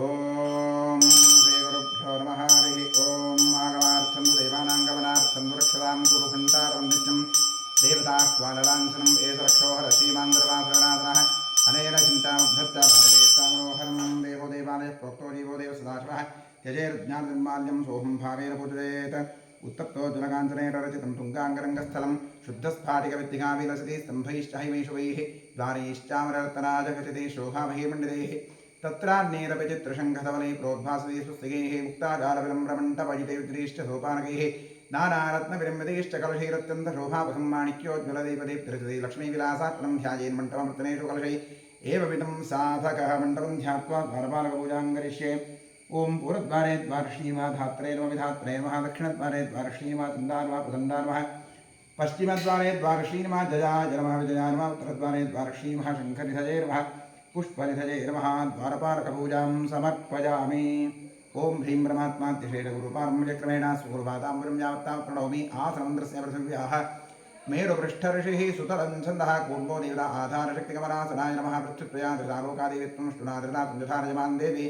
ओम श्री गुरुभ्यो नमः हरि ओम आगमार्थं देवानां रक्षतां कुरु घण्टारं नित्यं देवताह्वानलाञ्छनं एष रक्षोहर श्रीमान्दर्वासनाथनः अनेन चिन्तामुद्धृत्य भारतेष्टामनोहरं देवो देवालयः प्रोक्तो जीवो देव सदाशिवः त्यजेर्ज्ञाननिर्माल्यं सोऽहं भावेन पूजयेत् उत्तप्तो जलकाञ्चनेन रचितं तुङ्गाङ्गरङ्गस्थलं शुद्धस्फाटिकविद्दिकाविलसति स्तम्भैश्च हैमेषुवैः द्वारैश्चामररत्नाजगचति शोभामहीमण्डितैः तत्रान्येरपचित्रशङ्खधवलै प्रोद्भासते स्वस्तिगैः मुक्ताजालविलम्ब्रमण्टपजिते विद्रीश्च सोपानकैः नानारत्नविरम्बितैश्च कलशैरत्यन्तशोभापथं माणिक्योज्ज्वलदीपदीप्तिरचिते लक्ष्मीविलासात्मनं ध्यायेन्मण्टपमृतनेषु कलशैः एवमिदं साधकः मण्डपं ध्यात्वा द्वारपालकपूजां करिष्ये ओं पूर्वद्वारे द्वारश्रीमाधात्रे नमः विधात्रे नमः दक्षिणद्वारे द्वारश्रीमा चन्दानमः प्रदण्डानमः पश्चिमद्वारे द्वारश्रीमा जयाय नमः विजयाय नमः उत्तरद्वारे द्वारश्रीमः शङ्खनिधये नमः पुष्पनिधये नमः द्वारपालकपूजां समर्पयामि ओं ह्रीं परमात्मात्यशेषगुरुपारम्यक्रमेण स्वगुरुपादाम्बुरं यावत्तां प्रणौमि आसनमन्द्रस्य पृथिव्याः मेरुपृष्ठऋषिः सुतलं छन्दः कूर्मो देवता आधारशक्तिकमलासनाय नमः पृथ्व्या धृतालोकादेवित्वं ष्टुनाधृतां यथारजमान् देवी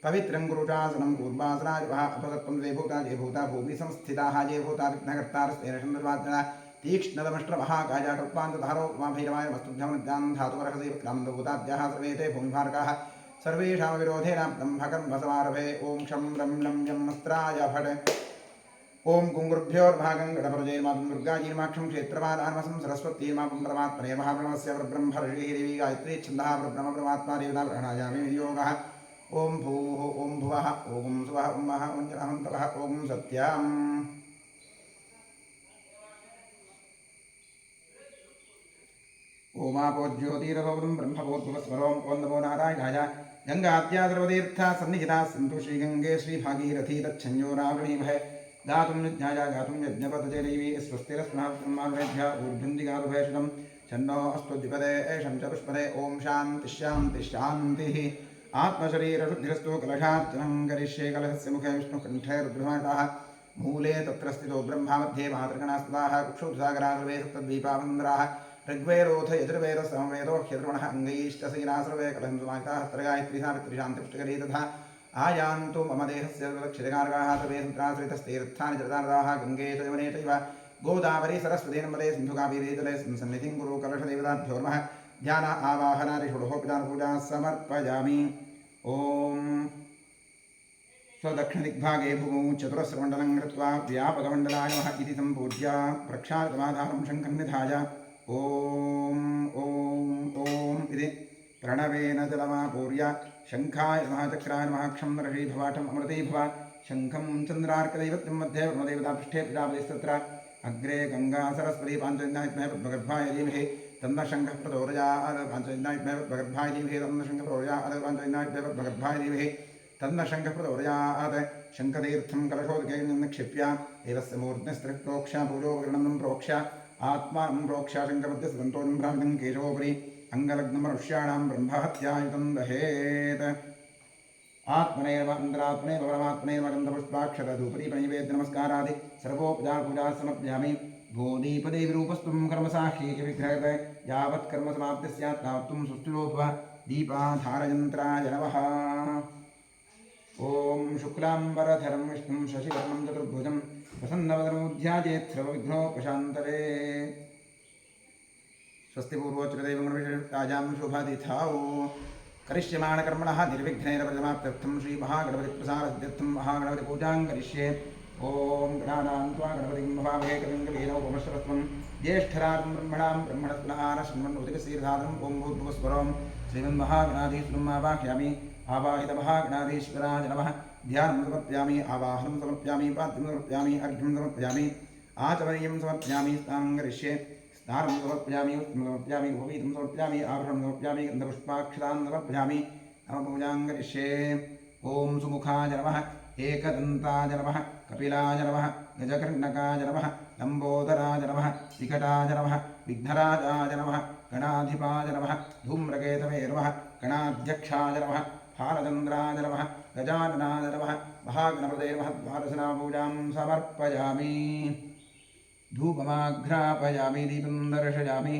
पवित्रं गुरुचासनं कूर्मासनाय नमः अपसत्त्वं जयभूता जयभूता भूमिसंस्थिताः जयभूता विघ्नकर्तारस्तेन छन्दर्वाचना तीक्ष्णदमष्ट्रमहाकाया कल्पान्तधारो उमाभैरवाय नमस्तुभ्यं धातुमर्हसि क्रान्तभूताद्याः सर्वे ते भूमिभारकाः सर्वेषां विरोधेन ब्रह्मकर्मसमारभे ओं शं लं लं यमस्त्राय फट् ओं कुङ्गुरुभ्योर्भागं गणपरजयमां दुर्गाजीर्माक्षं क्षेत्रपादान्वसं सरस्वतीर्मापं परमात्मने महाब्रह्मस्य परब्रह्मर्षिः देवी गायत्री छन्दः परब्रह्म परमात्मा देवता प्राणायामि विनियोगः ओं भूः ओं भुवः ओं सुवः ओं महः ओं जनहन्तवः ओं सत्यम् ओमापो ज्योतिरसौरं ब्रह्मभूद्भुवस्वरों ओं नमो नारायणाय गंगाद्या सर्वतीर्था सन्निहिताः सन्तु श्रीगंगे श्रीभागीरथी तच्छन्योरावृणीमहे दातुं यज्ञाय गातुं यज्ञपतजैवी स्वस्तिरस्मः ब्रह्माण्डेभ्यः ऊर्ध्वन्दिगारुभेषणं छन्नो अस्तु द्विपदे एषं च पुष्पदे ओं शान्तिः शान्तिः शान्तिः आत्मशरीरशुद्धिरस्तु कलशार्चनं करिष्ये कलशस्य मुखे विष्णुकण्ठे रुद्रमाटाः मूले तत्र स्थितो ब्रह्मा मध्ये मातृगणास्ताः कुक्षुसागरा सर्वे सप्तद्वीपावन्द्राः ऋग्वेदोऽथ यजुर्वेदः समवेदो ह्यद्रुवणः अङ्गैश्चसेना सर्वे कलहं सुमाहिताः तत्रगायत्री सावित्रीशान्तिपुष्टिकरी तथा आयान्तु मम देहस्य दक्षिणकारकाः सर्वे सन्त्राश्रितस्तीर्थानि जलदानदाः गङ्गे च यमुने चैव गोदावरी सरस्वती नर्मदे सिन्धुकावेरी जले सन्निधिं कुरु कलशदेवताभ्यो नमः ध्यान आवाहनादिषोडोपचारपूजा समर्पयामि ॐ स्वदक्षिणदिग्भागे भूमौ चतुरस्रमण्डलं कृत्वा व्यापकमण्डलाय नमः इति सम्पूज्य प्रक्षालितमाधारं शङ्खन्निधाय ॐ ॐ ॐ इति प्रणवेन जलमापूर्य शङ्खाय नमः चक्राय नमः क्षं ऋषि भवाठम् अमृते भव शङ्खं चन्द्रार्कदैवत्यं मध्ये ब्रह्मदेवता पृष्ठे प्रजापतिस्तत्र अग्रे गङ्गा सरस्वती पाञ्चजन्यायुग्मे पद्मगर्भाय धीमहि तन्न शङ्खः प्रचोदयात् पाञ्चजन्यायुग्मे पद्मगर्भाय धीमहि तन्न शङ्खः प्रचोदयात् पाञ्चजन्यायुग्मे पद्मगर्भाय धीमहि तन्न शङ्खः प्रचोदयात् शङ्खतीर्थं कलशोदके निक्षिप्य देवस्य मूर्ध्निस्त्रिप्रोक्ष्य पूजोपकरणं प्रोक्ष्य आत्मानं प्रोक्ष्य शङ्खमध्यस्वन्तोजं भ्रामितं केशवोपरि अङ्गलग्नमनुष्याणां ब्रह्महत्यायुतं दहेत् आत्मने नमः अन्तरात्मने परमात्मने नमः गन्धपुष्पाक्षरधूपदीपनैवेद्य नमस्कारादि सर्वोपचारपूजा समर्पयामि भूदीपदेविरूपस्त्वं कर्मसाह्येति विग्रहते यावत् कर्मसमाप्तिः स्यात् तावत्त्वं सुष्ठुलो भव दीपाधारयन्त्राय नमः ॐ शुक्लाम्बरधरं विष्णुं शशिवर्णं चतुर्भुजं प्रसन्नवदनं ध्यायेत् सर्वविघ्नोपशान्तये स्वस्ति पूर्वोच्चदेवगुणविशेषतायां शोभातिथौ करिष्यमाणकर्मणः निर्विघ्नेन परिसमाप्त्यर्थं श्रीमहागणपतिप्रसादसिद्ध्यर्थं महागणपतिपूजां करिष्ये ॐ गणानां त्वा गणपतिं भवामहे कविं कवीनोपमश्रवस्त्वं ज्येष्ठराजं ब्रह्मणां ब्रह्मणस्पनः शृण्वन्नोतिकसीर्धातुं ॐ भूर्भुवस्वरों श्रीमन्महागणाधीश्वरम् आवाहयामि आवाहितमहागणाधीश्वराय नमः ध्यानं समर्पयामि आवाहनं समर्पयामि पाद्यं समर्पयामि अर्घ्यं समर्पयामि आचमनीयं समर्पयामि स्नानं करिष्ये स्नानं समर्पयामि उत्तमं समर्पयामि उपवीतं समर्पयामि आभरणं समर्पयामि गन्धपुष्पाक्षतां समर्पयामि नमपूजां करिष्ये ॐ सुमुखाय नमः एकदन्ताय नमः कपिलाय नमः गजकर्णकाय नमः लम्बोदराय नमः विकटाय नमः विघ्नराजाय नमः गणाधिपाय नमः धूम्रकेतवे नमः गणाध्यक्षाय नमः फालचन्द्राय नमः गजाननाय नमः महागणपतये नमः द्वादशनामपूजां समर्पयामि धूपमाघ्रापयामि दीपं दर्शयामि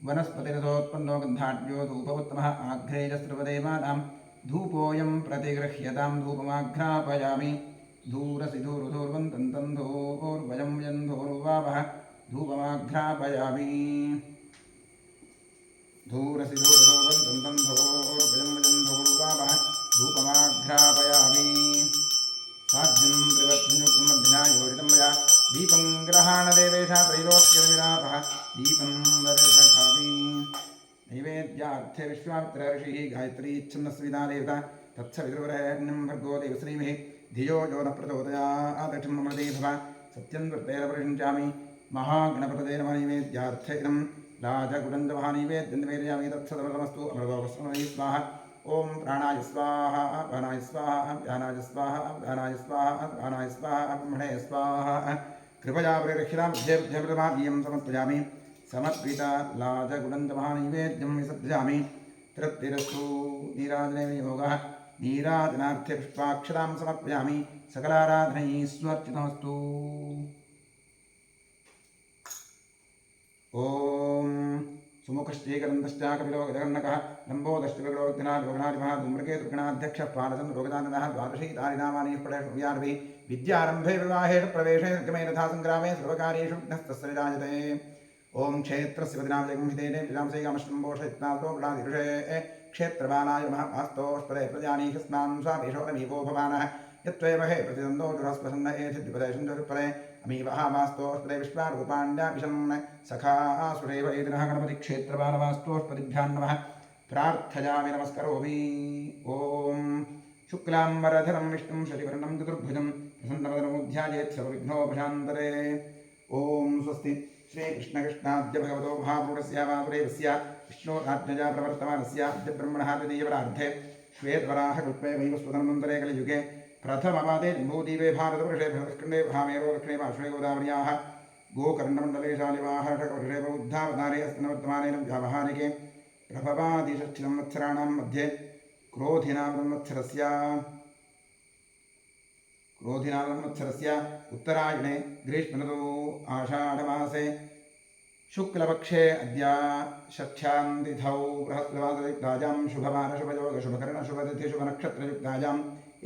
वनस्पतिरसोत्पन्नो गन्धाढ्यो धूपवत्तमः आघ्रेयस्त्रपदेवानां धूपोऽयं प्रतिगृह्यतां धूपमाघ्रापयामि धूरसि धूरुधूर्वन्तं धूर्वयं यन्धूर्वावः धूपमाघ्रापयामि धूरसि धूरुधूर्वन्तं धूर्वयं यन्धूर्वावः धूपमाघ्रापयामि साध्यं त्रिवत्नियुक्तमध्या योजितं मया दीपं ग्रहाणदेवेशा त्रैलोक्यविरापः दीपं दर्शयामि नैवेद्यार्थे विश्वामित्र ऋषिः गायत्री छन्दस्विता देवता तत्सवितुर्वरेण्यं भर्गो देवश्रीमहि धियो यो न प्रचोदयात् ममदे भव सत्यं वृत्तेन प्रशिञ्चामि महागणपतये नमः नैवेद्यार्थे इदं राजगुडञ्जमहानैवेद्यं निवेदयामि तत्सदमस्तु अमृतोपस्मरणै स्वाहा ॐ प्राणाय स्वाहा प्राणाय स्वाहा व्यानाय स्वाहा व्यानाय स्वाहा प्राणाय स्वाहा ब्रह्मणे स्वाहा कृपया परिरक्षितां बुद्धिर्भ्यमृतमादीयं समर्पयामि समर्पिता लाजगुडञ्जमहानैवेद्यं विसर्जयामि तृप्तिरस्तु नीराजने वियोगः नीराजनार्थे पुष्पाक्षरां समर्पयामि सकलाराधनैः स्वर्चितमस्तु ॐ सुमुखश्चैकरन्दश्चाकपिलो गजगन्नकः लम्बोदश्चविगणोग्नादिमः धूम्रकेतुगणाध्यक्षः पालसन् रोगदाननः द्वादशीतानि नामानि पठेष्यार्भिः विद्यारम्भे विवाहे प्रवेशे निर्गमे तथा सङ्ग्रामे सर्वकार्येषु विघ्नस्तस्य विराजते ओम क्षेत्रस्य वदनामजगंहितेने विरामसेकामश्रम्भोषयत्नातो गणादिषे क्षेत्रबालाय महापास्तोष्पदे प्रजानीकस्मान् स्वामेशोरमीवो भवानः यत्त्वेमहे प्रतिदन्दो जुरस्प्रसन्न एधिद्विपदेशन्दुरुपदे अमीवः वास्तोष्पदे विश्वारूपाण्याभिशन् सखा सुरेव एदिनः गणपतिक्षेत्रबालवास्तोष्पदिभ्यां नमः प्रार्थयामि नमस्करोमि ॐ शुक्लाम्बरधरं विष्णुं शशिवर्णं चतुर्भुजं प्रसन्नवदनमुध्यायेत् सर्वविघ्नोपशान्तरे ॐ स्वस्ति श्रीकृष्णकृष्णाद्य भगवतो महापुरुषस्य वासुदेवस्य विष्णोराज्ञया प्रवर्तमानस्य अद्य ब्रह्मणः द्वितीयपरार्धे श्वेतवराहकल्पे वैवस्वतन्वन्तरे कलियुगे प्रथमपादे जम्बूद्वीपे भारतवर्षे भरतखण्डे भामेरो दक्षिणे पार्श्वे गोदावर्याः गोकर्णमण्डले शालिवाहर्षकवर्षे बौद्धावतारे अस्मिन्वर्तमानेन व्यावहारिके प्रभवादिषष्ठिसंवत्सराणां मध्ये क्रोधिनामवत्सरस्य उत्तरायणे ग्रीष्मऋतौ आषाढमासे शुक्लपक्षे अद्य षष्ठ्यां तिथौ बृहस्पतिवासरयुक्तायां शुभवारशुभयोगशुभकरणशुभतिथिशुभनक्षत्रयुक्तायाम्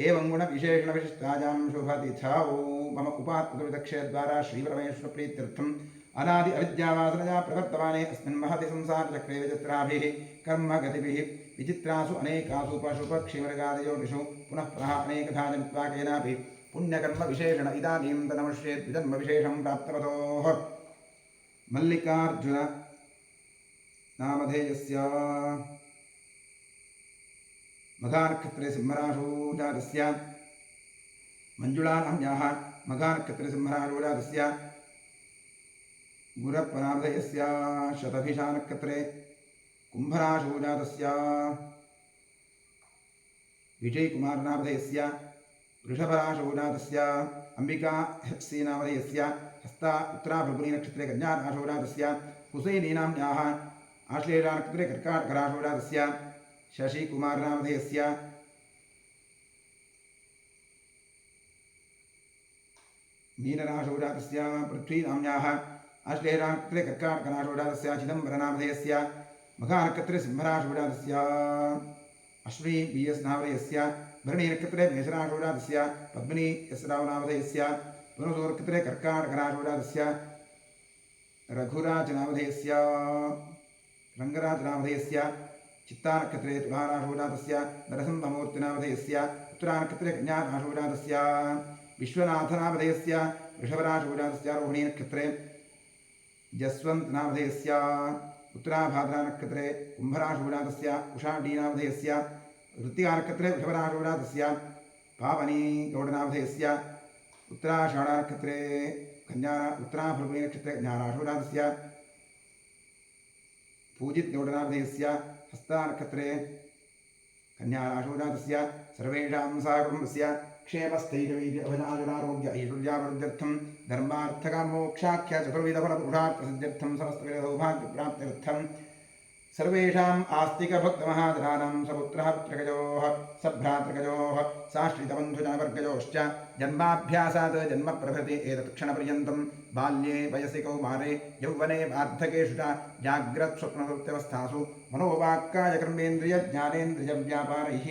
एवं गुणविशेषणविशिष्टायां शुभतिथौ मम उपात्तविदक्षेद्वारा श्रीपरमेश्वरप्रीत्यर्थम् अनादि अविद्यावासनया प्रवर्तमाने अस्मिन् महति संसारचक्रे विचित्राभिः कर्मगतिभिः विचित्रासु अनेकासु पशुपक्षिमृगादियोनिषु पुनः पुनः अनेकधा जनित्वा केनापि पुण्यकर्मविशेषण इदानीं तनमश्येद्विजन्मविशेषं प्राप्तवतोः मल्लिकार्जुन नामधेयस्य मघानक्षत्रे सिंहराशोजातस्य मञ्जुळानाम्याः मघानक्षत्रे सिंहराशोजातस्य गुरप्पनामधेयस्य शतभिषानक्षत्रे कुम्भराशोजातस्य विजयकुमारनामधेयस्य वृषभराशोजातस्य अंबिका हस्तीनामधेयस्य हस्ता उत्तराफल्गुनीनक्षत्रे कन्याराशोजातस्य कुसैनीनाम्याः आश्लेषानक्षत्रे कर्काटकराशोजातस्य शशिकुमारनामधेयस्य मीनराशोजातस्य पृथ्वीनाम्याः आश्लेषानक्षत्रे कर्काटकराशोजातस्य चिदम्बरनामधेयस्य मघानक्षत्रे सिंहराशोजातस्य अश्विनी बीएस नामधेयस्य भरणीनक्षत्रे मेषराशोजातस्य पद्मिनी एस् रावनामधेयस्य पुनर्सूनक्षत्रे कर्काटकराशोजातस्य रघुराजनामधेयस्य रङ्गराजनामधेयस्य चित्तानक्षत्रे तुलाराशोजातस्य नरसिंहमूर्तिनामधेयस्य उत्तरानक्षत्रे कन्याराशोजातस्य विश्वनाथनामधेयस्य वृषभराशोजातस्य रोहिणीनक्षत्रे जस्वन्तनामधेयस्य उत्तराभाद्रानक्षत्रे कुम्भराशोजातस्य उषाढीनामधेयस्य ऋत्तिकानक्षत्रे वृषभराशोजातस्य पावनीगौडनामधेयस्य उत्तराषाढानक्षत्रे उत्तराफल्गुनीनक्षत्रे कन्याराशोजातस्य पूजितगौडनामधेयस्य हस्तानक्षत्रे कन्याराशोजातस्य सर्वेषां साकुटुम्बस्य क्षेमस्थैर्यवीर्यभजनाजुनारोग्य ऐश्वर्याभिवृद्ध्यर्थं धर्मार्थकामोक्षाख्य चतुर्विधफलपुरुषार्थसिद्ध्यर्थं समस्तविधसौभाग्यप्राप्त्यर्थं सर्वेषाम् आस्तिकभक्तमहाजनानां सपुत्रः पुत्रगजोः सभ्रातृगजोः साश्रितबन्धुजनवर्गयोश्च जन्माभ्यासात् जन्मप्रभृति एतत्क्षणपर्यन्तं बाल्ये वयसि कौमारे यौवने वार्धकेषु च जाग्रत्स्वप्नसुप्त्यवस्थासु मनोवाक्कायकर्मेन्द्रियज्ञानेन्द्रियव्यापारैः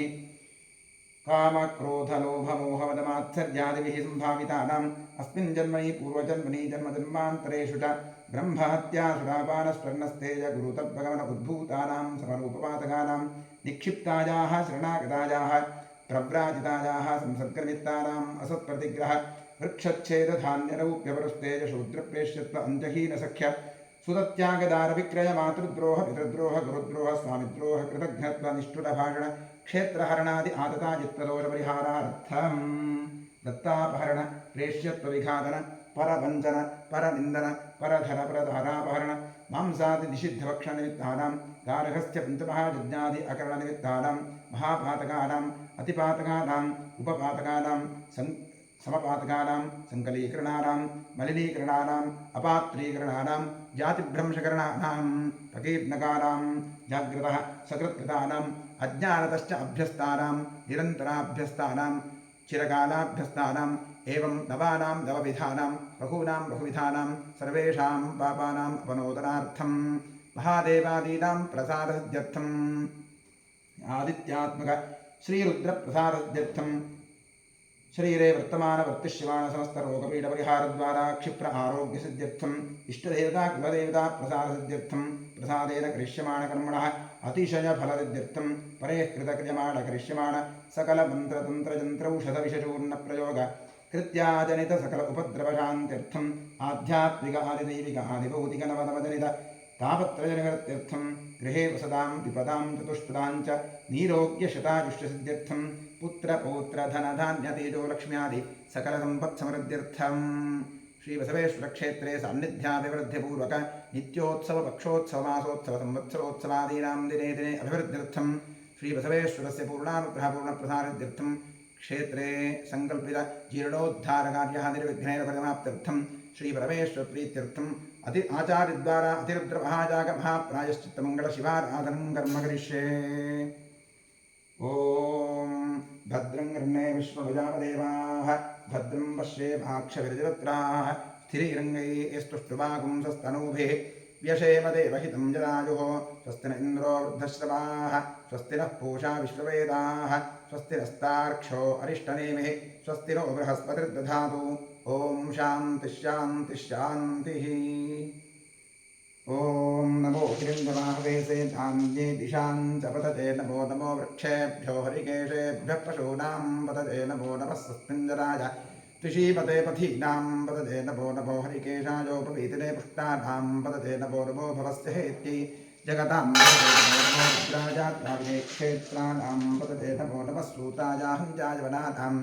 कामक्रोधलोभमोहमदमात्सर्यादिभिः सम्भावितानाम् अस्मिन् जन्मनि पूर्वजन्मनि जन्मजन्मान्तरेषु च ब्रह्महत्यासुरापानस्वर्णस्तेज गुरुतद्भगवन उद्भूतानां समरूपपातकानां निक्षिप्तायाः शरणागतायाः प्रव्राजितायाः संसर्गनिमित्तानाम् असत्प्रतिग्रह वृक्षच्छेदधान्यरौप्यपरुस्तेज शूद्रप्रेष्यत्व अन्त्यहीनसख्य सुतत्यागदारविक्रय मातृद्रोह पितृद्रोह गुरुद्रोह स्वामिद्रोह कृतघ्नत्व निष्ठुरभाषण क्षेत्रहरणादि आतताचित्तदोषपरिहारार्थम् दत्तापहरण प्रेष्यत्वविघातन परवञ्चन परनिन्दन परधर परधारापहरण मांसादिनिषिद्धभक्षणनिमित्तानां गार्हस्थ्य पञ्चमहायज्ञादि अकरणनिमित्तानां महापातकानाम् अतिपातकानाम् उपपातकानां समपातकानां संकलीकरणानां मलिनीकरणानाम् अपात्रीकरणानां जातिभ्रंशकरणानां प्रकीर्णकानां जाग्रतः सकृत्कृतानाम् अज्ञानतश्च अभ्यस्तानां निरन्तराभ्यस्तानां चिरकालाभ्यस्तानाम् एवं नवानां नवविधानां बहूनां बहुविधानां सर्वेषां पापानाम् अपनोदनार्थं महादेवादीनां प्रसादसिद्ध्यर्थम् आदित्यात्मक श्रीरुद्रप्रसादसिद्ध्यर्थं शरीरे वर्तमानवर्तिष्यमाण समस्तरोगपीडपरिहारद्वारा क्षिप्र आरोग्यसिद्ध्यर्थम् इष्टदेवता कुलदेवता प्रसादसिद्ध्यर्थं प्रसादेन करिष्यमाणकर्मणः अतिशयफलसिद्ध्यर्थं परेः कृतक्रियमाणकरिष्यमाण सकलमन्त्रतन्त्रयन्त्रौषधविषचूर्णप्रयोग कृत्याजनित सकल उपद्रवशान्त्यर्थम् आध्यात्मिक आदिदैविक आदिभौतिकनवनवजनित तापत्रयनिवृत्त्यर्थं गृहे वसतां विपदां चतुष्पदां च नीरोग्यशतायुष्यसिद्ध्यर्थं पुत्रपौत्रधनधान्यतेजो लक्ष्म्यादि सकलसम्पत्समृद्ध्यर्थम् श्रीबसवेश्वरक्षेत्रे सान्निध्याभिवृद्धिपूर्वक नित्योत्सवपक्षोत्सवमासोत्सवसंवत्सरोत्सवादीनां दिने दिने अभिवृद्ध्यर्थं श्रीबसवेश्वरस्य पूर्णानुग्रहपूर्णप्रसारसिद्ध्यर्थं क्षेत्रे संकल्पित जीर्णोद्धारकार्यः निर्विघ्नेन परिसमाप्त्यर्थं श्रीपरमेश्वरप्रीत्यर्थम् अति आचार्यद्वारा अतिरुद्रमहाजागमहाप्रायश्चित्तमङ्गलशिवाराधनं कर्म करिष्ये। ॐ भद्रं कर्णे विष्णुजामदेवाः भद्रं पश्येमाक्षभिर्जत्राः स्थिरैरङ्गैस्तुष्टुवागुंसस्तनूभिः व्यशेमदेवहितं जरायुः स्वस्ति न इन्द्रो वृद्धश्रवाः स्वस्ति नः पूषा विश्ववेदाः स्वस्ति नस्तार्क्ष्यो अरिष्टनेमिः स्वस्ति नो बृहस्पतिर्दधातु। ॐ शान्तिः शान्तिः शान्तिः। ॐ नमो हिरण्यवाहवेशे धान्ये दिशां च पतते नमो नमो वृक्षेभ्यो हरिकेशेभ्यः पशूनां पतते नमो नमः स्वस्मिञ्जराय त्रिशीपते पथीनां पतते नमो नमो हरिकेशायोपवीतिने पुष्टानां पतते नमो नमो भवस्य हेत्यै जगतां पतते नमो नमो रुद्राजात्माविने क्षेत्राणां पतते नमो नमः सूतायाहञ्जायवनानां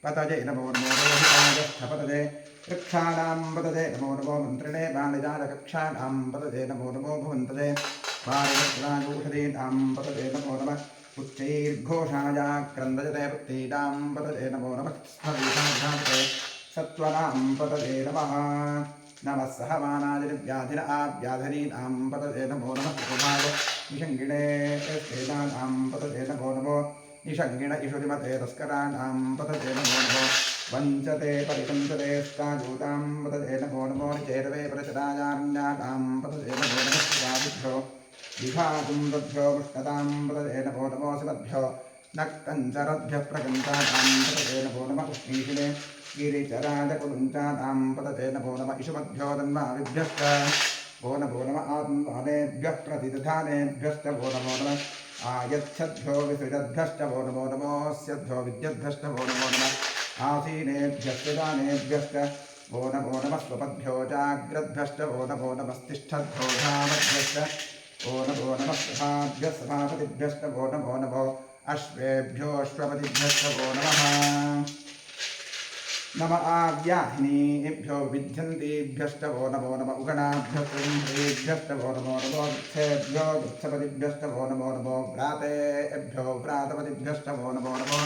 पतये नमो नमो रोहितायस्थपतये वृक्षाणां पतये नमो नमो मन्त्रिणे बाणजालकक्षाणां पतये नमो नमो भुवन्तये वारवज्राजौषधीनां पतये नमो नमः उच्चैर्घोषायाक्रन्दयते वृत्तीनां पतये नमो नमः स्थवीषाघाते सत्त्वनां पतये नमः नमः सहमानाय व्याधिन आव्याधनीनां पतये नमो नमः कुमाय निषङ्गिणे स्तेनानां पतये नमो नमो निषङ्गिण इषुरिमते तस्कराणां पतये नमो नमो वञ्चते परिपञ्चते स्ताजूतां पतये नमो नमो निचेतवे परचरायान्यानां पतये नमो नमः शिवादिभ्यो विभागुन्दभ्यो पुष्णतां पतये नमो नमो शिवभ्यो नक्तञ्चरभ्यः प्रकञ्चातां पतये नमो नमः उष्णीषिणे गिरिचराजकुलुञ्चातां पतये नमो नमः इषुमभ्यो तन्माविभ्यश्च वो नमो नमः आत्मानेभ्यः प्रतिदधानेभ्यश्च वो नमो नमः आयच्छद्भ्यो विसृजद्भ्यश्च वो नमो नमोऽस्यद्भ्यो विद्यद्भ्यश्च वो नमो नमः आसीनेभ्यश्च दानेभ्यश्च वो नमो नमः स्वपद्भ्यो जाग्रद्भ्यश्च वो नमो नमस्तिष्ठद्भ्यो धामद्भ्यश्च वो नमो नमः सभाभ्यः सभापतिभ्यश्च वो नमो नमो अश्वेभ्योऽश्वपतिभ्यश्च वो नमः नम आव्याहिनीभ्यो विध्यन्तीभ्यश्च वो नमो नमः उगणाभ्यश्च वो नमो नमो वृक्षेभ्यो वृक्षपतिभ्यश्च वो नमो नमो व्रातेभ्यो व्रातपतिभ्यश्च वो नमो नमो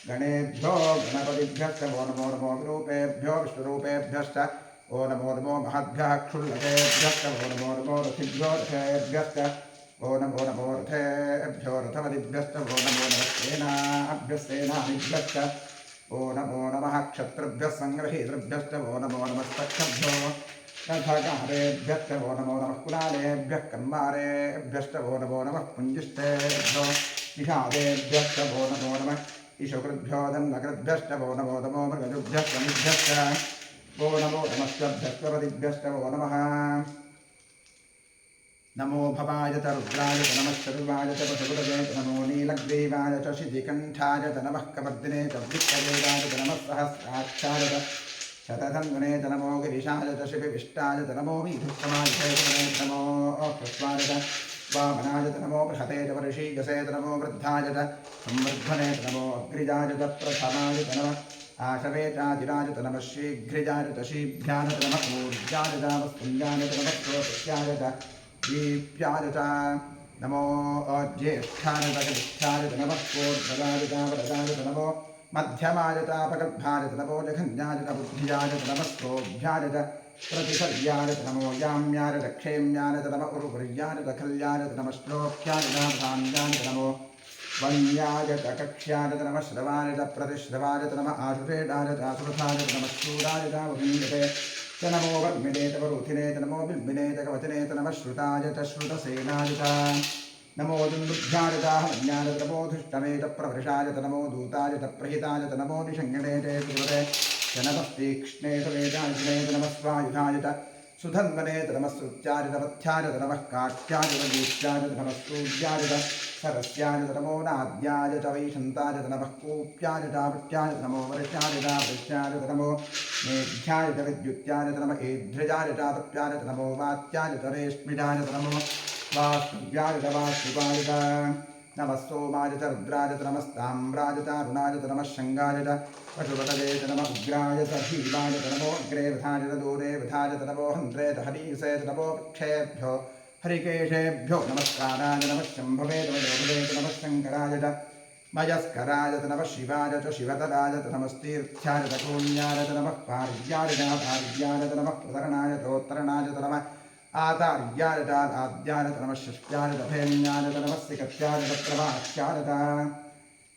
गणेभ्यो गणपतिभ्यश्च वो नमो नमो विरूपेभ्यो विश्वरूपेभ्यश्च वो नमो नमो महद्भ्यः क्षुल्लकेभ्यश्च वो नमो नमो रथिभ्यो रथेभ्यश्च वो नमो नमो रथेभ्यो रथपतिभ्यश्च वो नमो नमः सेनाभ्यः सेनानिभ्यश्च वो नमो नमः क्षत्रुभ्यः सङ्ग्रहीतृभ्यश्च वो नमो नमस्तक्षभ्यो रथकारेभ्यश्च वो नमो नमः कुलालेभ्यः कन्मारेभ्यश्च वो नमो नमः पुञ्जिष्टेभ्यो निषादेभ्यश्च वो नमो नमः ईशुकृद्भ्यो दन्नकृद्भ्यश्च वो नमो नमो मृगजुभ्यश्च निभ्यश्च वो नमो नमस्कभ्यश्च वो नमः नमो भवाय च रुद्राय च नमः शर्वाय च पशुपतये च नमो नीलग्रीवाय च शितिकण्ठाय च नमः कवर्दिने च वित्तवेदाय च नमः सहस्राक्षाय च शतधन्वने च नमो गिरिशाय च शिविविष्टाय च नमो मीधुत्तमाय च नमो कृष्णाय च वामनाय च नमो बृहते च वर्षीयसे च नमो वृद्धाय च संवर्धने च नमो अग्रिजाय च प्रथमाय च नमः आशवे चाजिराय च नमः शीघ्रिजाय च शीभ्याय च नमः ऊर्जाय च वस्तुल्याय च नमः प्रोत्याय च दीप्याय च नमो ज्येष्ठाय च कनिष्ठाय च नमः कोर्ध्वराय च वरदाय च नमो मध्यमाय च अपगर्भाय च नमो जघन्याय च बुद्धियाय च नमः स्तोभ्याय च प्रतिशल्याय च नमो याम्याय च क्षेम्याय च नमः उरुवर्याय च खल्याय च नमः श्लोक्याय च धान्याय च नमो वन्याय च कक्ष्याय च नमः श्रवाय च प्रतिश्रवाय च नमः आशुषेडाय च आसुरथाय च नमः शूराय च वहिन्दते च नमो वर्मिने च वरुथिने च नमो बिल्बिने च कवचने च नमः श्रुताय च श्रुतसेनाय च नमो दुन्दुभ्याय च हन्याय च नमो धुष्टमे च प्रवृषाय च नमो दूताय च प्रहिताय च नमो निषङ्गणे च सुरते च नमः तीक्ष्णे च वेदाग्ने च नमः स्वायुधाय च सुधन्वने च नमः श्रुत्याय च वत्थ्याय च नमः काट्याय च दीप्त्याय च नमः सूर्याय च सरस्याय च नमो नाद्याय च वैशन्ताय च नमः कूप्याय च वृत्याय च नमो वर्षाय च वृष्याय च नमो मेघ्याय च विद्युत्याय च नमः ईध्रजाय च तप्याय च नमो वात्याय च रेष्मिजाय च नमो वास्तव्याय च वास्तुपाय च नमः सोमाय च रुद्राय च नमस्ताम्राय च अरुणाय च नमः शङ्गाय च पशुपतये च नमः उग्राय च भीमाय च नमो अग्रे वधाय च दूरे वधाय च नमो हन्त्रे च हरीसे च नमो वृक्षेभ्यो हरिकेशेभ्यो नमस्काराय नमः शम्भवे च नमः शङ्कराय च मयस्कराय च नमः शिवाय च शिवतराय च नमस्तीर्थ्याय च कोण्याय च नमः पार्याय च पार्याय च नमः प्रतरणाय चोत्तरणाय च नमः आतार्याय च आद्याय च नमः षष्ट्याय च भेन्याय च नमः सिकत्याय च प्रभाष्याय च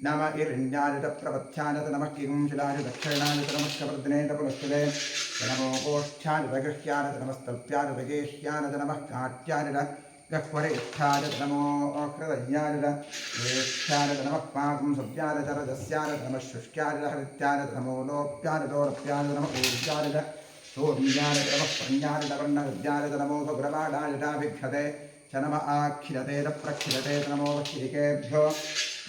नम इरिण्याय च प्रपथ्याय च नमः किंशिलाय च दक्षिणाय च नमः कवर्दिने च पुनस्तुते च नमो गोष्ठ्याय च गृह्याय च नमस्तल्प्याय च गेह्याय च नमः काट्याय च गह्वरेष्ठाय च नमो हृदयाय च ज्येष्ठ्याय च नमः पापुंसव्याय च रजस्याय च नमः शुष्क्याय च हरित्याय च नमो लोप्याय च दोरप्याय च नमः ऊर्जाय च सोम्याय च नमः पर्ण्याय च वर्णविद्याय च नमो सुब्रवाडाय च भिक्षते च नमः आखिलते च प्रखिलते च नमो वक्षिरिकेभ्यो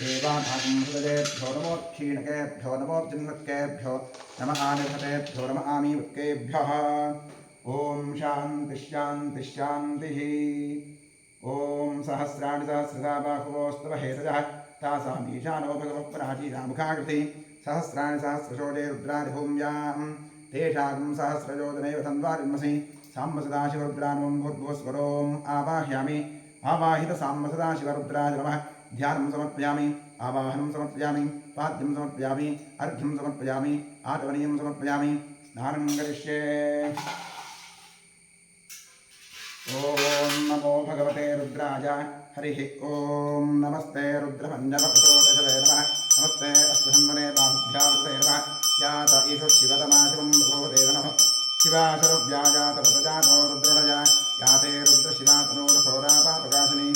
देवानागं हृदयेभ्यो नमो क्षीणकेभ्यो नमो जिन्मत्केभ्यो नमः आनिर्हतेभ्यो नमः आमीवत्केभ्यः ॐ शान्तिः शान्तिः शान्तिः ॐ सहस्राणि सहस्रदा बाहुवोस्तव हेतजः तासामीशानो भगवत्पराचीरामुखाकृति सहस्राणि सहस्रशोजे रुद्रादिभूम्यां तेषां सहस्रयोजनैव तन्वारिन्मसि साम्बसदाशिवरुद्रानुं भूर्भुवस्वरोम् आवाह्यामि आवाहितसाम्बसदाशिवरुद्राय नमः ध्यानं समर्पयामि आवाहनं समर्पयामि पाद्यं समर्पयामि अर्घ्यं समर्पयामि आचमनीयं समर्पयामि स्नानं करिष्ये ॐ नमो भगवते रुद्राय हरिः ॐ नमस्ते रुद्रभञ्जवपुतोदशवे नमः नमस्ते अस्तुहन्वने बाहुभ्यावृते नमः यात ईशो शिवतमाशिवं भगवते नमः शिवाशरुव्याजातपदजातो रुद्रणया याते रुद्रशिवातनोरसोरापापकाशिनी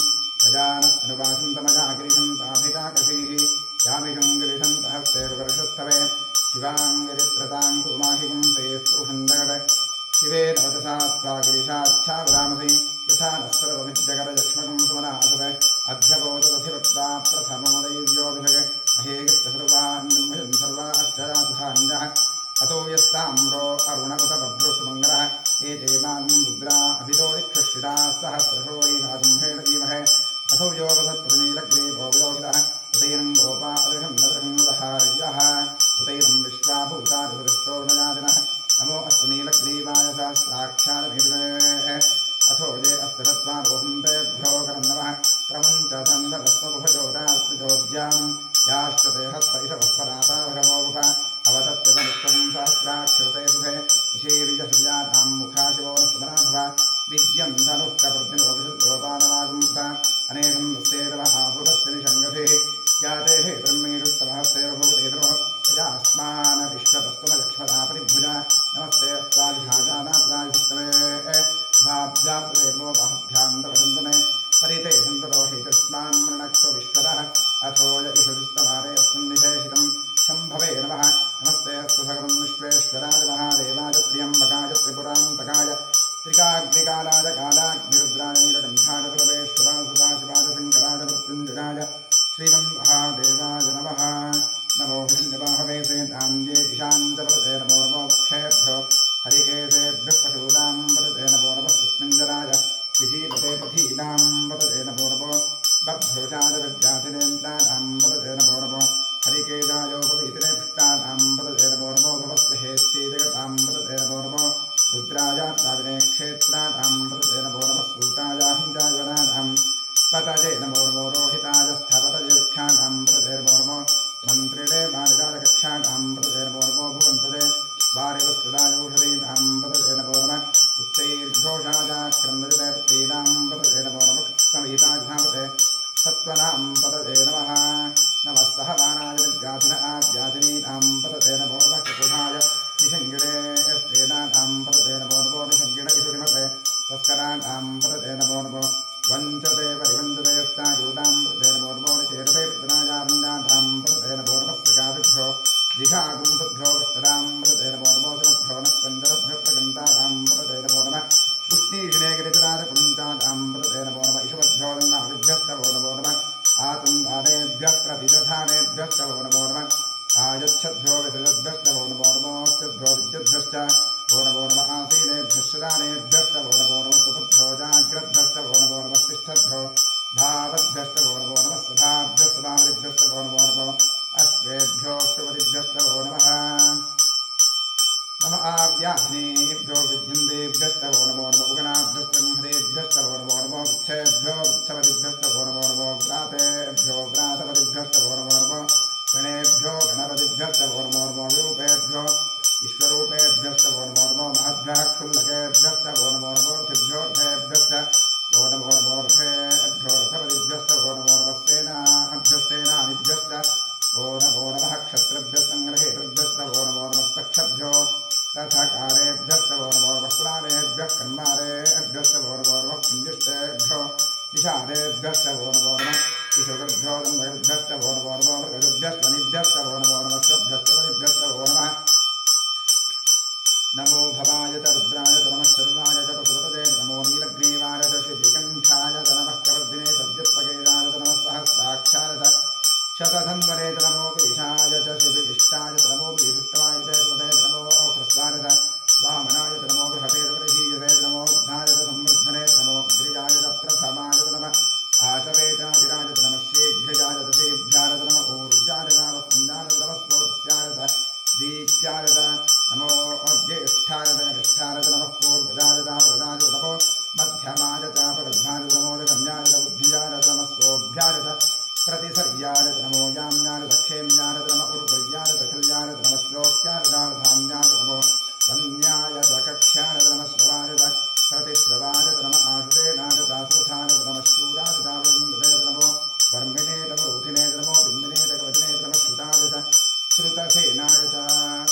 प्रजानस्तनुवासन्तमजागिरिशन्ताभिजाकशीः यामिषं गिरिशन्तहस्तेरुवर्षस्तवे शिवाङ्गिरित्रतां कुमाहिं सेः पुरुषं जगत् शिवे नवतसा स्वागिरिशाच्छावदामसि यथा नस्वरवभिज्जगरलक्ष्मकं सुमनासते अध्यबोधदधिवक्ता प्रथमो दैव्योऽभिषगे अहेगस्तसर्वान् ब्रह्मजन् सर्वा अष्टदासुधान्यः अतो यस्ताम्रो अरुण उत बभ्रुसुमङ्गलः एते मां रुद्रा अभितो दिक्षुषिताः सहस्रशो वैहासुंहेण धीमहे असौ योगसत्प्रतिनीलग्रीवो विलोहितः उतैनं गोपा अदृशं नदृशन्नुदहार्यः उतैनं विश्वाभूतारिदृष्टोर्मयादिनः नमो अस्तु नीलग्रीवाय सहस्राक्षारभिषे अथो ये अस्तरत्वारोहन्तेभ्यो करं नमः क्रमुञ्च छन्दवस्वभुभजोदात्मजोद्यां याश्चते हस्तैषवस्वराता भगवोप अवतत्यतनिष्ठं सहस्राक्षरते सुधे निषेविजसुजातां मुखाशिवो नस्मराभव विद्यं धनुः कप्रद्दिनोऽभिषद्योपानमागुंसा अनेकं दस्तेरवः भूतस्य निषङ्गभिः याते हे ब्रह्मेषुस्तमहस्तेरभूते द्रोः यजास्मान विश्वतस्तमलक्ष्मणापरिभुजा नमस्ते अस्तादिभाजानात्रादिस्तवे भाभ्याप्तदेवो बाहुभ्यान्तवसन्तने परिते सन्ततो हि तस्मान् मृणक्तो विश्वतः अथो य इषुस्तवारे अस्मिन् निषेहितं श्रीमन्महादेवाय नमः नमो हिरण्यबाहवे सेतान्ये दिशाञ्चपदते नमो नमो वक्षेभ्यो हरिकेशेभ्यः पशूनां पदते नमो नमः सुस्मिञ्जराय विशीलते पथीनां पदते नमो नमो बभ्रुषाय विद्याधिनेन्द्राणां पदते नमो नमो हरिकेशायोपवीतिने पुष्टानां पदते नमो नमो भवस्य हेस्ते जगतां पदते नमो नमो रुद्राय द्राविणे क्षेत्राणां पदते नमो नमः सूताय हिञ्जायवनानां पतये नमो नमो रोहिताय स्थपतये वृक्षाणां पदते नमो नमो मन्त्रिणे मालिकालकक्षाणां पदते नमो नमो भुवन्तते वारिवस्कृतायोषधीनां पदते नमो नमः उच्चैर्घोषाय क्रन्दते पुत्रीणां पदते नमो नमः कृत्स्नवीताभिधावते सत्त्वनां पदते नमः नमः सहमानाय विद्याधिन आद्याधिनीनां पदते नमो नमः चतुर्भाय निषङ्गिणे स्तेनानां पदते नमो नमो निषङ्गिण इषुरिमते तस्कराणां पदते नमो नमो वञ्चते परिवञ्चते स्नायूनां पदते नमो नमो निचेरते प्रतनायावन्यानां पदते नमो नमः सृगादिभ्यो जिघागुंसभ्यो विष्टरां पदते नमो नमो समभ्यो नक्कञ्जरभ्यः प्रगन्तानां पदते नमो नमः पुष्णीषिणे गिरिजराजकुलञ्चानां पदते नमो नमः इषुवद्भ्यो दन्नाभिभ्यस्तवो नमो नमः आतन्वादेभ्यः प्रतिदधानेभ्यस्तवो नमो नमः आयच्छद्भ्यो विसृजद्भ्यस्तवो नमो नमोऽस्त्यद्भ्यो विद्युद्भ्यश्च वो नमो नमः आसीनेभ्यश्च दानेभ्यस्तवो नमो नमः सुभद्भ्यो जाग्रद्भ्यस्तवो नमो नमः तिष्ठद्भ्यो धावद्भ्यस्तवो नमो नमः सभाभ्यस्तवामृभ्यस्तवो नमो नमः अश्वेभ्यो शुभदिभ्यस्तवो नमः नमः आव्याधिनेभ्यो विद्युन्देभ्यस्तवो नमो नमः उगनाभ्यस्तगंहरेभ्यस्तवो नमो नमः वृक्षेभ्यो वृक्षपदिभ्यस्तवो नमो नमः व्रातेभ्यो व्रातपदिभ्यस्तवो नमो नमः गणेभ्यो गणपतिभ्यस्तवो नमो नमः विरूपेभ्यो विश्वरूपेभ्यस्तवो नमो नमः महद्भ्यः क्षुल्लकेभ्यस्तवो नमो नमो रथिभ्यो रथेभ्यश्च वो नमो नमो रथेभ्यो रथपदिभ्यस्तवो नमो नमः सेनाभ्यस्तेनानिभ्यश्च वो नमो नमः क्षत्रभ्यस्सङ्ग्रहेतृभ्यस्तवो नमो नमस्तक्षभ्यो रथकारेभ्यस्तवो नमो नमः कुलालेभ्यः कर्मारेभ्यस्तवो नमो नमः कुञ्जिष्टेभ्यो दिशादेभ्यस्तवो नमो नमः ईशोगर्भ्यो दम्भगर्भ्यस्तवो नमो नमः मृगजुभ्यस्त्वनिभ्यस्तवो नमो नमः श्वभ्यस्तवनिभ्यस्तवो नमः नमो भवाय च रुद्राय च नमः शर्वाय च पशुपतये नमो नीलग्रीवाय च श्रीकण्ठाय च नमः कवर्धिने सव्यत्पगेदाय च नमः सहस्राक्षाय च शतधन्वने च नमो गिरिशाय च शिविविष्टाय च नमो विशिष्टाय च सुमते च नमो ओखस्वाय च वामनाय च नमो बृहते च वृषीयसे च नमो वृद्धाय च संवृद्धने च नमो गिरिजाय च प्रथमाय च नमः आशवे च गिराय च नमः शीघ्रजाय च सेभ्याय च नमः ऊर्जाय च नमः नमः स्रोत्स्याय च दीप्याय च नमो ज्येष्ठाय च कनिष्ठाय च नमः पूर्वजाय च प्रजाय च नमो मध्यमाय च परद्भाय च नमो जगन्याय च बुद्धियाय च नमः सोभ्याय च प्रतिसर्याय च नमो याम्याय च क्षेम्याय च नमः उर्वर्याय च कल्याय च नमः श्लोक्याय च धान्याय च नमो वन्याय च कक्ष्याय च नमः श्रवाय च प्रतिश्रवाय च नमः आशुरेणाय च आशुरथाय च नमः शूराय च विन्दते च नमो वर्मिणे च मरूथिने च नमो बिम्बिने च कवचने च नमः श्रुताय च श्रुतसेनाय च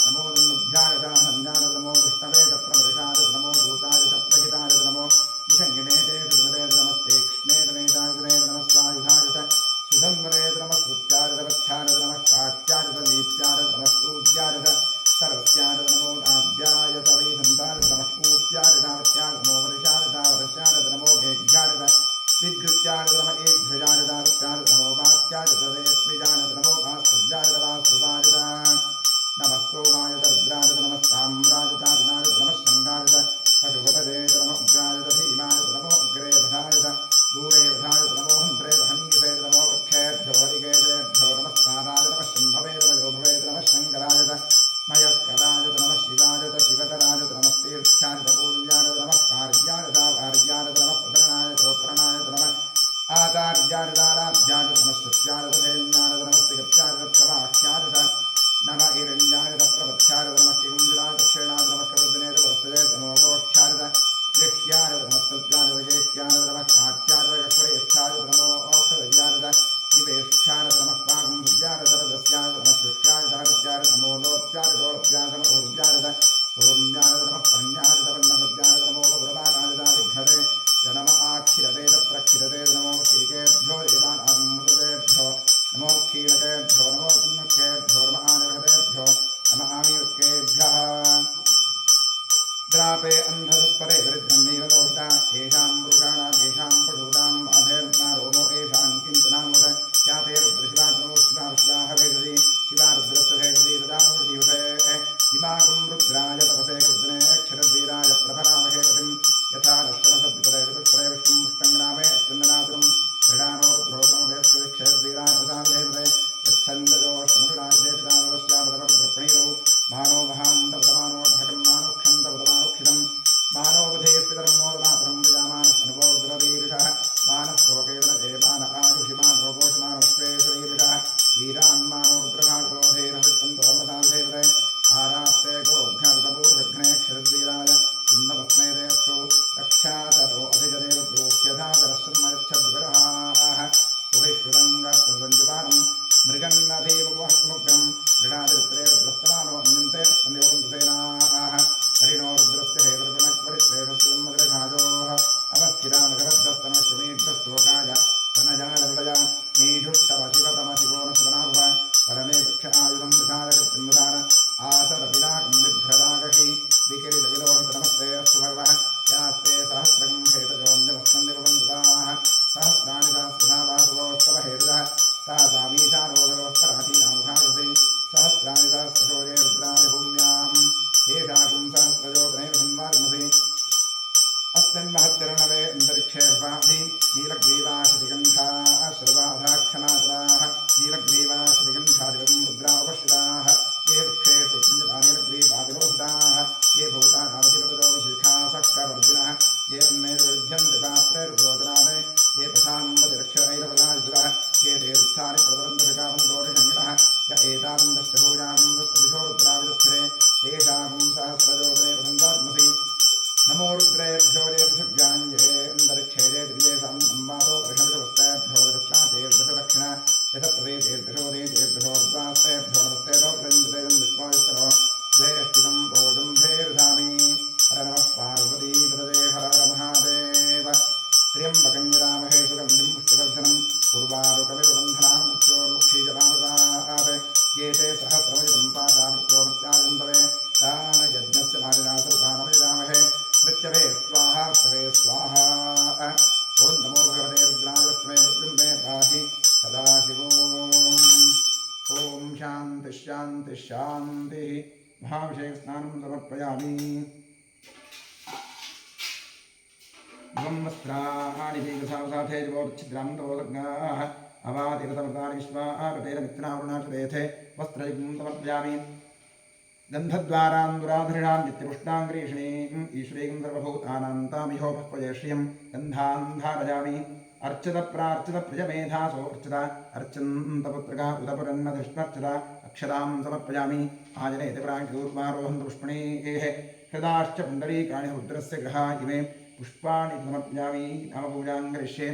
नमो दन्नुभ्याय च हन्याय च नमो विष्णवे च प्रवृषाय च नमो दूताय च प्रहिताय च नमो निषङ्गिणे च श्रुतिमते च नमस्तेक्ष्णे च मेधाग्ने च नमः स्वायुधाय च सुधन्वने च नमः श्रुत्याय च वत्स्याय च नमः कात्याय च दीप्याय च नमः सूर्याय च सरस्याय च नमो नाद्याय च वैहन्ताय च नमः कूप्याय च धावत्याय च नमो वर्षाय च वर्ष्याय च नमो मेघ्याय च विद्युत्याय च नमः एभ्यजाय च दारुत्याय च नमो वात्याय च रेस्मिजाय च नमो वास्तव्याय च वास्तुवाय च नमः सोमाय च रुद्राय च नमः साम्राय च चारुणाय च नमः शृङ्गाय च पशुपतये च नमः उग्राय च भीमाय च नमो अग्रे वधाय च दूरे वधाय च नमो हन्त्रे च हनीसे च नमो वृक्षेभ्यो हरिकेशेभ्यो नमस्काराय च नमः शम्भवे च वयोभवे च नमः शङ्कराय च मयस्कराय च नमः शिवाय च शिवतराय च नमस्तीर्थ्याय च पूर्याय च नमः कार्याय च वार्याय च नमः प्रतरणाय च उत्तरणाय च नमः आचार्याय च आराध्याय च नमः श्रुत्याय च धेन्याय च नमः स्तिगत्याय च प्रवाह्याय च नमः ईरण्याय च प्रवत्याय च नमः किंजराय च दक्षिणाय च नमः कवर्धिने च वरस्तये च नमो गोष्ठ्याय च गृह्याय च नमः सत्याय च गेह्याय च नमः काट्याय च गह्वरेष्ठाय च नमो औषधयाय च निवेष्ठ्याय च नमः पागुम्भुज्याय च रजस्याय च नमः शुष्याय च हरित्याय च नमो लोप्याय च दोलप्याय च नमः ऊर्जाय च सौम्याय च नमः पर्ण्याय च वर्णभद्याय च नमो गौरवाणाय च विघ्नते च नमः आक्षिरते च प्रक्षिरते च नमो शीकेभ्यो देवानागुमृतेभ्यो नमो क्षीणकेभ्यो नमो चिन्मकेभ्यो नमः आनघतेभ्यो नमः आमियुक्केभ्यः द्रापे अन्धसुत्परे दरिद्रन्नीवलोहिता येषां पुरुषाणां येषां पशूनाम् अभेर्मा रोमो येषां किञ्चनामुद या ते रुद्रशिवातनो शिवाः भेषति शिवा रुद्रस्य भेषति रजामृतियुषे इमागं रुद्राय तपसे कृतने क्षरद्वीराय प्रभरामहे गतिं यथा नश्यमसद्विपरे विष्णुं पुष्टङ्ग्रामे स्कन्दनातुरं मृडानो रुद्रोतनो भेषतिक्षयद्वीराय प्रसादेवते यच्छन्दजोष्टमरुणाय देवतानवश्यामदवरुद्रप्रणीरौ मानो महान्तपदमानोद्धकं मानोक्षन्तपदमानोक्षितं मानोवधे स्थितरमोदमातरं विजामानस्तनुवोर्द्रदीर्षः मानस्तोकेतन मान आयुषि मानोघोषमानोश्वेश्वरीर्षः वीरान् मानोरुद्रभागोधेन वित्तन्तोर्मसाधेवते आराप्ते गोघ्नपूर्वघ्ने क्षरद्वीराय सुन्दमस्मै देवस्तु रक्षातरो अधिजदेव प्रोह्यधातरश्चन्मयच्छद्विरहाः सुभिष्वरङ्गत्तसञ्जुपानं मृगन्नधीमुग्रं मृडादिरुत्रे रुद्रस्तमानो अन्यन्ते स्पन्देवकुन्दुसेनाः हरिणो रुद्रस्य हेतुर्पणक्वरिश्रेष्ठस्यन्मद्रघाजोः अवस्थिरामघवद्दस्तनश्वमेभ्यस्तोकाय तनजायरुडया मेढुष्टवशिवतमशिवोनशिवनाभव परमे वृक्ष आयुधं विधाय कृत्रिं विधान आसरपिनाकं बिभ्रदागहि विकिरितविलोहितनमस्ते अस्तु भगवः यास्ते सहस्रकं हेतजोऽन्यवस्कन्दिवबन्धुताः सहस्राणि सहस्रधावासुवोस्तव हेतजः तासामीशानो भगवः पराचीनामुखाकृति सहस्राणि सहस्रशोजे रुद्रादिभूम्यां येषाकुं सहस्रजोतनैव संवार्मसि अस्मिन् महत्तिर्णवे अन्तरिक्षेर्वाधि नीलग्रीवाशतिकण्ठा सर्वाधाक्षणातराः नीलग्रीवाशतिकण्ठादिकं रुद्रावपश्यताः ये वृक्षेषु नीलग्रीवाविरोहिताः ये भूतानावधिपतजो विशिखासक्कवर्जिनः ये अन्नैर्विध्यन्ति पात्रैर्विरोचनादे ये पथाम्बतिरक्षरैरपदाजितः ये तीर्थानि प्रतरन्तकावन्तोरिषङ्गिणः य एतावन्तश्चभूजावन्तश्चदिशो रुद्राविदस्थिरे तेषां सहस्रजोतने वसन्तात्मसि नमो रुद्रेभ्यो ये पृथिव्याञ्जे अन्तरिक्षे दिव्येषां संवादो ऋषभिवस्तेभ्यो दक्षिणाचेर्दशदक्षिण यथप्रदेशेर्दशोदेशेर्दशो रुद्रास्तेभ्यो नमस्तेदो प्रजन्तेजं विष्णोयस्तरो द्वेष्टिकं भोजं भेरुधामि हर नमः पार्वतीपदये हर हर महादेव त्र्यम्बकं यजामहे सुगन्धिं पुष्टिवर्धनं उर्वारुकविरुबन्धनां मृत्योर्मुक्षीजलामृतात् ये ते सहस्रमयुतं पाशा मृत्योमृत्याजन्तवे तान यज्ञस्य मालिनासुरपानमयजामहे मृत्यवे स्वाहा मृत्यवे स्वाहा ॐ नमो भगवते रुद्राय लक्ष्मे मृत्युम्बे पाहि सदाशिवो ॐ शान्तिः शान्तिः शान्तिः महाभिषेकस्नानं समर्पयामि ध्वं वस्त्राणि वेगसावसाथे जवोच्छिद्रान्तवोदग्नाः अवातिरतमृतानि विश्वागतेन मित्रावरुणाकृतेथे वस्त्रयुग्मं समर्पयामि गन्धद्वारान्दुराधरिणां नित्यपुष्टाङ्ग्रीषणीम् ईश्वरीं सर्वभूतानां तामिहोपक्वये श्रियं गन्धान् धारयामि अर्चित प्रार्चित प्रियमेधासो अर्चित अर्चन्तपुत्रका उदपुरन्नधिष्ठर्चित अक्षतां समर्पयामि आजनेति प्राङ्क्यूर्वारोहन्तु पुष्पणेः हृदाश्च पुण्डरीकाणि रुद्रस्य ग्रहा इमे पुष्पाणि समर्पयामि नामपूजां करिष्ये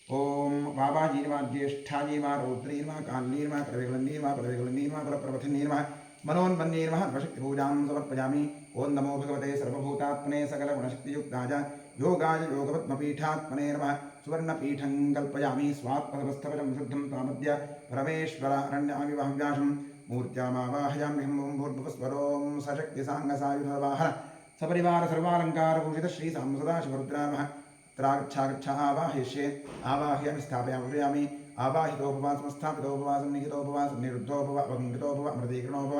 ॐ बाबाजीर्मा ज्येष्ठाजीर्मा रौद्रीर्मा कालीर्मा करवेगुलन्नीर्मा परवेगुलन्नीर्मा परप्रवथिन्नीर्मा मनोन्मन्नीर्मा नवशक्तिपूजां समर्पयामि ॐ नमो भगवते सर्वभूतात्मने सकलगुणशक्तियुक्ताय योगाय योगपद्मपीठात्मने नमः सुवर्णपीठं कल्पयामि स्वात्मसमस्तपदं शुद्धं तामद्य परमेश्वरारण्यामि वाह्व्याशं मूर्त्यामावाहयाम्यहं भूर्भुवस्वरों सशक्तिसाङ्गसायुधवाहन सपरिवार सर्वालङ्कारभूषित श्रीसां सदाशिवरुद्रामः त्रागच्छागच्छा आवाहयिष्ये आवाहयामि स्थापयामि आवाहितोपवासमस्थापितोपवासं निहितोपवासं निरुद्धोपवासंकृतोपव अमृतीकरणोपव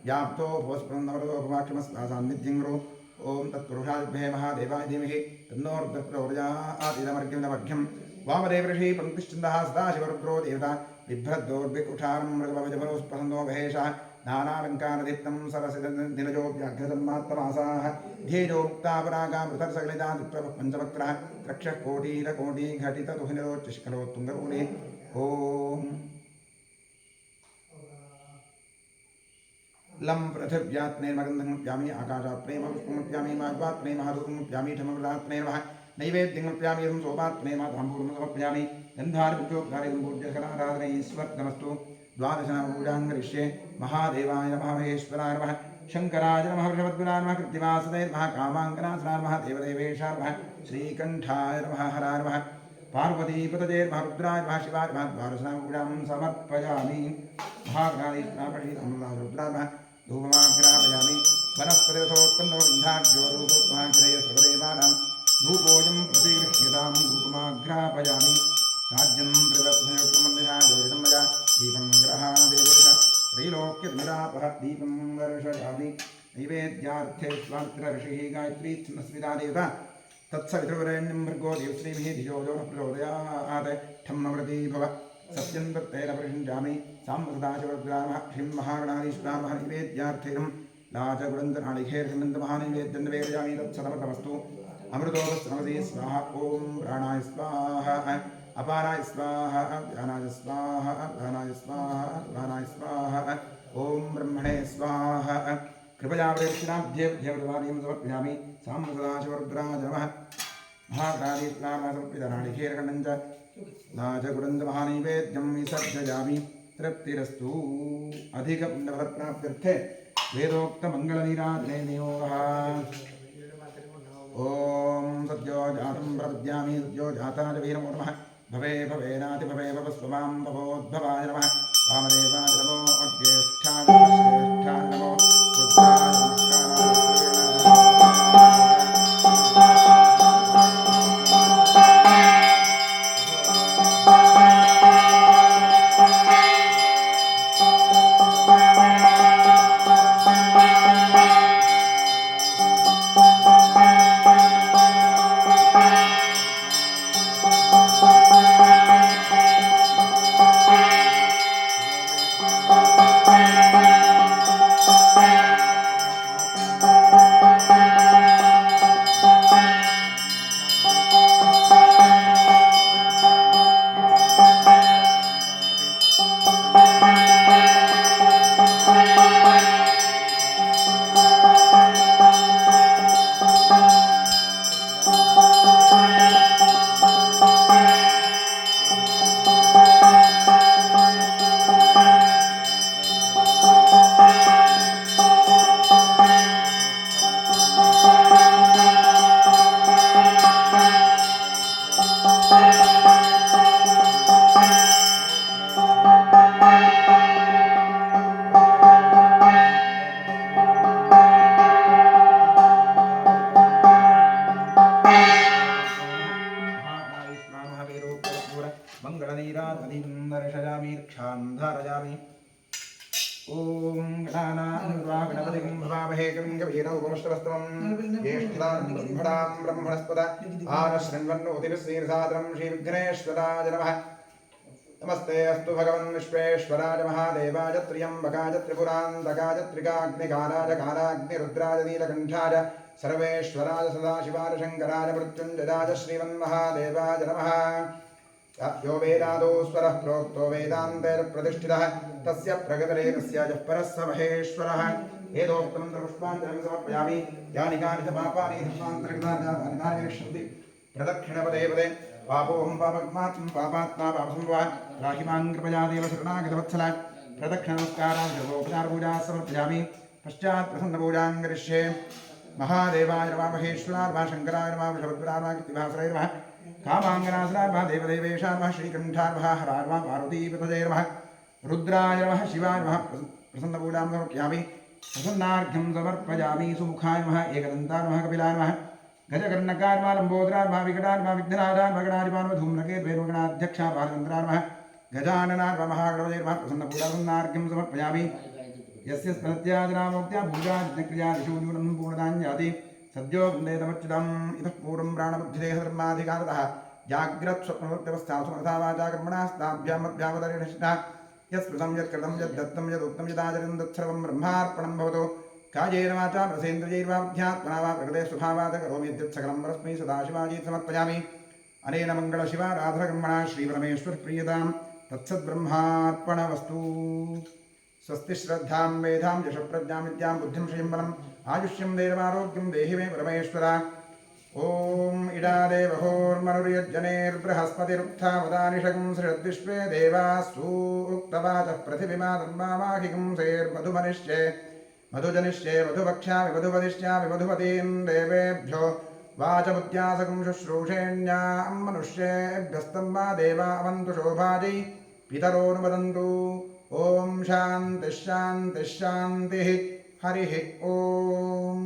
व्याप्तोपवस्पृन्दवरोपवाक्षमस्वासान्निध्यङ्गो ॐ तत्पुरुषायुभे महादेवाय धीमहि तन्नो रुद्रप्रचोदयात् वामदेवऋषि पङ्क्तिश्चन्दः सदाशिवरुद्रो देवता बिभ्रद्दोर्भिकुठारं मृगभजमनोस्प्रसन्नो महेशः नानालङ्कारदीप्तं सरसिदनिलजोऽव्याघ्रतन्मात्रमासाः ध्येयो मुक्तापरागामृतर्सकलिता पञ्चवक्त्रः रक्षः कोटिरकोटिघटिततुहिनरोच्चशिखरोत्तुङ्गपूले ॐ लं पृथिव्यात्मेर्मगन्धमुप्यामि आकाशात्मेव पुष्पमुप्यामि माध्वात्मे महारूपमुप्यामि ठममृतात्मे नमः नैवेद्यमुप्यामि सोपात्मे माताम्बूलं समर्पयामि गन्धारिपुजोपचारिं पूज्यकराराधनैश्वर्गमस्तु द्वादशनामपूजां करिष्ये महादेवाय नमः महेश्वराय नमः शङ्कराय नमः वृषभद्गुणाय नमः कृत्तिवासुदेवाय नमः कामाङ्गनाथनाय नमः देवदेवेशाय नमः श्रीकण्ठाय नमः हराय नमः पार्वतीपतये नमः रुद्राय नमः शिवाय नमः द्वादशनामपूजां समर्पयामि महागणाधीशाय रुद्राय नमः धूपमाघ्रापयामि वनस्पतिरथोत्पन्नो गन्धाढ्यो रूपोत्तमाघ्रय सर्वदेवानां धूपोऽयं प्रतिगृह्यतां धूपमाघ्रापयामि साध्यं त्रिवत्संयुक्तमन्दिराजोरितं मया दीपं ग्रहादेवेश त्रैलोक्यनिरापः दीपं वर्षयामि नैवेद्यार्थे स्वात्र ऋषिः गायत्री छन्दस्मिता देवता तत्सवितुर्वरेण्यं भर्गो देवश्रीभिः धियो यो न प्रचोदयात् ठं अमृती भव सत्यं तत्तेन परिषिञ्चामि साम्बसदाशिवरुद्रामः श्रीं महागणाधीश्वरामः नैवेद्यार्थेनं लाचगुणन्दनालिखेर्षमन्दमहानैवेद्यं निवेदयामि तत्सदमृतमस्तु अमृतोपस्रमसी स्वाहा ॐ प्राणाय स्वाहा अपानाय स्वाहा व्यानाय स्वाहा व्यानाय स्वाहा व्यानाय स्वाहा ॐ ब्रह्मणे स्वाहा कृपया प्रेक्षणाभ्येभ्यवृतवाणीं समर्पयामि साम्बसदाशिवरुद्राय नमः महागणाधीश्वरामः समर्पितनालिखेर्खण्डं च लाचगुणन्दमहानैवेद्यं विसर्जयामि तृप्तिरस्तु अधिकपुण्यफलप्राप्त्यर्थे वेदोक्तमङ्गलनीराजने नियोगः ॐ सद्यो जातं प्रपद्यामि सद्यो जाताय वे नमो नमः भवे भवेनातिभवे भवस्वमां भवोद्भवाय नमः वामदेवाय नमो ज्येष्ठाय नमो श्रेष्ठाय नमो रुद्राय क्षान्धारयामि ॐ गणानां भवामहे कविं कवीरमुपमश्रवस्तमं ज्येष्ठदां ब्रह्मणां ब्रह्मणस्पद आनशृण्वन्नोतिभिस्सीर्सादरं श्रीविघ्नेश्वराय नमः नमस्ते अस्तु भगवन् विश्वेश्वराय महादेवाय त्र्यम्बकाय त्रिपुरान्तकाय त्रिकाग्निकाराय कालाग्निरुद्राय नीलकण्ठाय सर्वेश्वराय सदाशिवाय शङ्कराय मृत्युञ्जयाय श्रीमन्महादेवाय नमः यो वेदादो स्वरः प्रोक्तो वेदान्तैर्प्रतिष्ठितः तस्य प्रगतलेखस्य यः परः स महेश्वरः एतोक्तं पुष्पाञ्जलिं समर्पयामि यानि कानि च पापानि धर्मान्तरकृतानि निष्यन्ति प्रदक्षिणपदे पदे पापोऽहं पापमात्मं पापात्मा पापसंभवः राहि मां कृपया देव शरणागतवत्सल प्रदक्षिणनमस्कारान् सर्वोपचारपूजाः समर्पयामि पश्चात् प्रसन्नपूजां करिष्ये महादेवाय नमः महेश्वराय नमः शङ्कराय नमः वृषभद्राय नमः कृत्तिवासराय नमः कामाङ्गनासनाय नमः देवदेवेशाय नमः श्रीकण्ठाय नमः हराय नमः पार्वतीपतये नमः रुद्राय नमः शिवाय नमः प्रसन्नपूजां समर्पयामि प्रसन्नार्घ्यं समर्पयामि सुमुखाय नमः एकदन्ताय नमः कपिलाय नमः गजकर्णकाय नमः लम्बोदराय नमः विकटाय नमः विघ्नराजाय नमः गणाधिपाय नमः धूम्रकेतुर्गणाध्यक्षाय बालचन्द्राय नमः गजाननाय नमः महागणपतये नमः प्रसन्नपूजार्घ्यं समर्पयामि यस्य स्मृत्यादिनामोक्त्या पूजाज्ञक्रियादिषु न्यूनं पूर्णतां याति सद्यो वन्देतमच्युतम् इतः पूर्वं प्राणबुद्धिदेहधर्माधिकारतः जाग्रत्स्वप्नवृत्त्यवस्थासु मनसा वाचा कर्मणास्ताभ्यामभ्यामदरिणिष्ठा यत्स्मृतं यत्कृतं यद्दत्तं यदुक्तं यदाचरितं तत्सर्वं ब्रह्मार्पणं भवतु कायेन वाचा रसेन्द्रियैर्वा बुद्ध्यात्मना वा प्रकृते स्वभावात् करोमि यद्यत्सकलं परस्मै सदाशिवाजीत् समर्पयामि अनेन मङ्गलशिवाराधनकर्मणा श्रीपरमेश्वरप्रीयतां तत्सद्ब्रह्मार्पणमस्तु स्वस्ति श्रद्धां मेधां यशप्रज्ञां विद्यां बुद्धिं श्रियं बलम् आयुष्यं देवारोग्यं देहि मे परमेश्वर ॐ इडादेवहोर्मनुर्यज्जनेर्बृहस्पतिरुक्थावदानिषगं सृजद्विश्वे देवाः सूक्तवाचः पृथिवीमादर्मामाहिकं सेर्मधुमनिष्ये मधुजनिष्ये मधुवक्ष्यामि मधुवदिष्यामि मधुपतीं देवेभ्यो वाचमुद्यासकं शुश्रूषेण्यां मनुष्येभ्यस्तं वा देवा अवन्तु शोभाजै पितरोनुवदन्तु ॐ शान्तिः शान्तिः शान्तिः हरिः ॐ